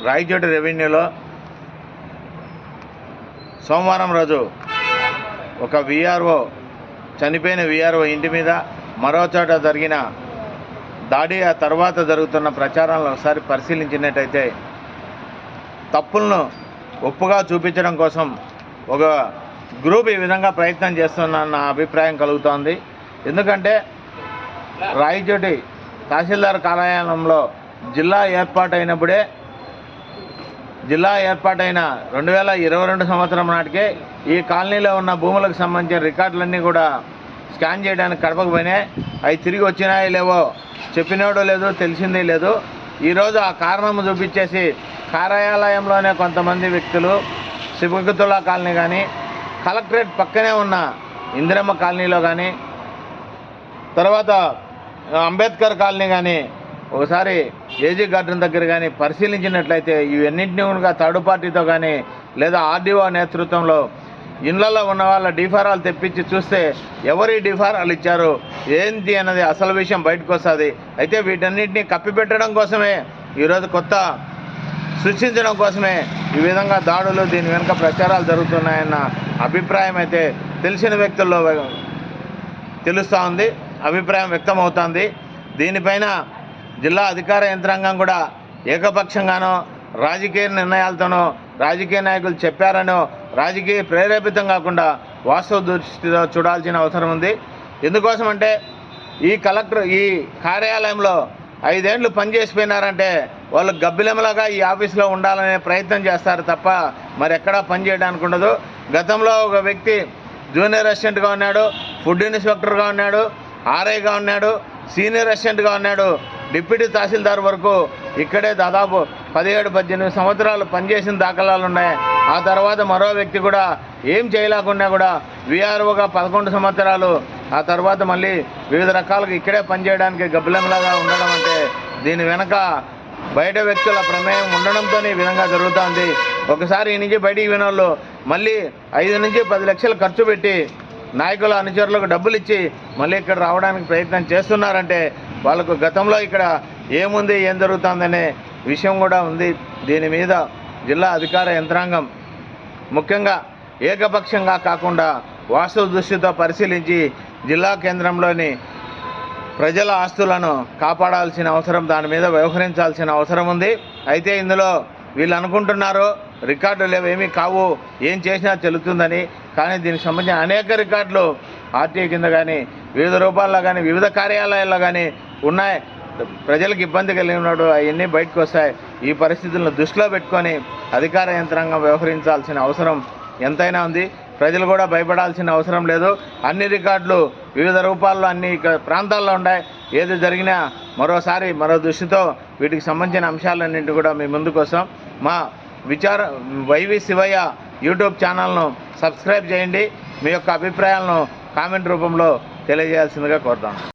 రాయచోటి రెవెన్యూలో సోమవారం రోజు ఒక విఆర్ఓ చనిపోయిన విఆర్ఓ ఇంటి మీద మరో చోట జరిగిన దాడి ఆ తర్వాత జరుగుతున్న ప్రచారాలను ఒకసారి పరిశీలించినట్టయితే తప్పులను ఒప్పుగా చూపించడం కోసం ఒక గ్రూప్ ఈ విధంగా ప్రయత్నం చేస్తున్న అభిప్రాయం కలుగుతోంది. ఎందుకంటే రాయచోటి తహసీల్దార్ కార్యాలయంలో జిల్లా ఏర్పాటైన 2022 సంవత్సరం నాటికే ఈ కాలనీలో ఉన్న భూములకు సంబంధించిన రికార్డులన్నీ కూడా స్కాన్ చేయడానికి కడపకు పోయినాయి. అవి తిరిగి వచ్చినాయో లేవో చెప్పినోడో లేదు, తెలిసిందే లేదు. ఈరోజు ఆ కారణం చూపించేసి కార్యాలయంలోనే కొంతమంది వ్యక్తులు సిబగతుల్లా కాలనీ కానీ, కలెక్టరేట్ పక్కనే ఉన్న ఇందిరమ్మ కాలనీలో కానీ, తర్వాత అంబేద్కర్ కాలనీ కానీ, ఒకసారి ఏజీ గార్డెన్ దగ్గర కానీ పరిశీలించినట్లయితే ఇవన్నింటినీ కూడా థర్డ్ పార్టీతో కానీ లేదా ఆర్డీఓ నేతృత్వంలో ఇళ్లలో ఉన్న వాళ్ళ డిఫారాలు తెప్పించి చూస్తే ఎవరి డిఫారాలు ఇచ్చారు ఏంటి అన్నది అసలు విషయం బయటకు వస్తుంది. అయితే వీటన్నింటినీ కప్పిపెట్టడం కోసమే ఈరోజు కొత్త సృష్టించడం కోసమే ఈ విధంగా దాడులు, దీని వెనుక ప్రచారాలు జరుగుతున్నాయన్న అభిప్రాయం అయితే తెలిసిన వ్యక్తుల్లో తెలుస్తూ ఉంది, అభిప్రాయం వ్యక్తమవుతుంది. దీనిపైన జిల్లా అధికార యంత్రాంగం కూడా ఏకపక్షంగానో రాజకీయ నిర్ణయాలతోనో రాజకీయ నాయకులు చెప్పారనో రాజకీయ ప్రేరేపితం కాకుండా వాస్తవ దృష్టితో చూడాల్సిన అవసరం ఉంది. ఎందుకోసమంటే ఈ కార్యాలయంలో 5 ఏళ్ళు పనిచేసిపోయినారంటే వాళ్ళు గబ్బిలెమలాగా ఈ ఆఫీసులో ఉండాలనే ప్రయత్నం చేస్తారు తప్ప మరి ఎక్కడా పనిచేయడానికి ఉండదు. గతంలో ఒక వ్యక్తి జూనియర్ అసిస్టెంట్గా ఉన్నాడు, ఫుడ్ ఇన్స్పెక్టర్గా ఉన్నాడు, ఆర్ఐగా ఉన్నాడు, సీనియర్ అసిస్టెంట్గా ఉన్నాడు, డిప్యూటీ తహసీల్దార్ వరకు ఇక్కడే దాదాపు 17-18 సంవత్సరాలు పనిచేసిన దాఖలాలు ఉన్నాయి. ఆ తర్వాత మరో వ్యక్తి కూడా ఏం చేయలేకుండా కూడా విఆర్ఓగా 11 సంవత్సరాలు, ఆ తర్వాత మళ్ళీ వివిధ రకాలుగా ఇక్కడే పనిచేయడానికి గబ్బిలంలాగా ఉండడం అంటే దీని వెనక బయట వ్యక్తుల ప్రమేయం ఉండడంతో ఈ విధంగా జరుగుతుంది. ఒకసారి ఈ నుంచి బయటికి వినోళ్ళు మళ్ళీ 5 నుంచి 10 లక్షలు ఖర్చు పెట్టి నాయకుల అనుచరులకు డబ్బులు ఇచ్చి మళ్ళీ ఇక్కడ రావడానికి ప్రయత్నం చేస్తున్నారంటే వాళ్ళకు గతంలో ఇక్కడ ఏముంది, ఏం జరుగుతుందనే విషయం కూడా ఉంది. దీని మీద జిల్లా అధికార యంత్రాంగం ముఖ్యంగా ఏకపక్షంగా కాకుండా వాస్తవ దృష్టితో పరిశీలించి జిల్లా కేంద్రంలోని ప్రజల ఆస్తులను కాపాడాల్సిన అవసరం, దాని మీద వ్యవహరించాల్సిన అవసరం ఉంది. అయితే ఇందులో వీళ్ళు అనుకుంటున్నారు రికార్డులు ఏమీ కావు, ఏం చేసినా చెల్లుతుందని. కానీ దీనికి సంబంధించిన అనేక రికార్డులు ఆర్టీఐ కింద కానీ వివిధ రూపాల్లో కానీ వివిధ కార్యాలయాల్లో కానీ ఉన్నాయి. ప్రజలకు ఇబ్బంది కలిగినప్పుడు అవన్నీ బయటకు వస్తాయి. ఈ పరిస్థితులను దృష్టిలో పెట్టుకొని అధికార యంత్రాంగం వ్యవహరించాల్సిన అవసరం ఎంతైనా ఉంది. ప్రజలు కూడా భయపడాల్సిన అవసరం లేదు. అన్ని రికార్డులు వివిధ రూపాల్లో అన్ని ప్రాంతాల్లో ఉన్నాయి. ఏది జరిగినా మరో దృష్టితో వీటికి సంబంధించిన అంశాలన్నింటి కూడా మీ ముందుకు వస్తాం. మా వైవి శివయ్య యూట్యూబ్ ఛానల్ను సబ్స్క్రైబ్ చేయండి. మీ యొక్క అభిప్రాయాలను కామెంట్ రూపంలో తెలియజేయాల్సిందిగా కోరుతాను.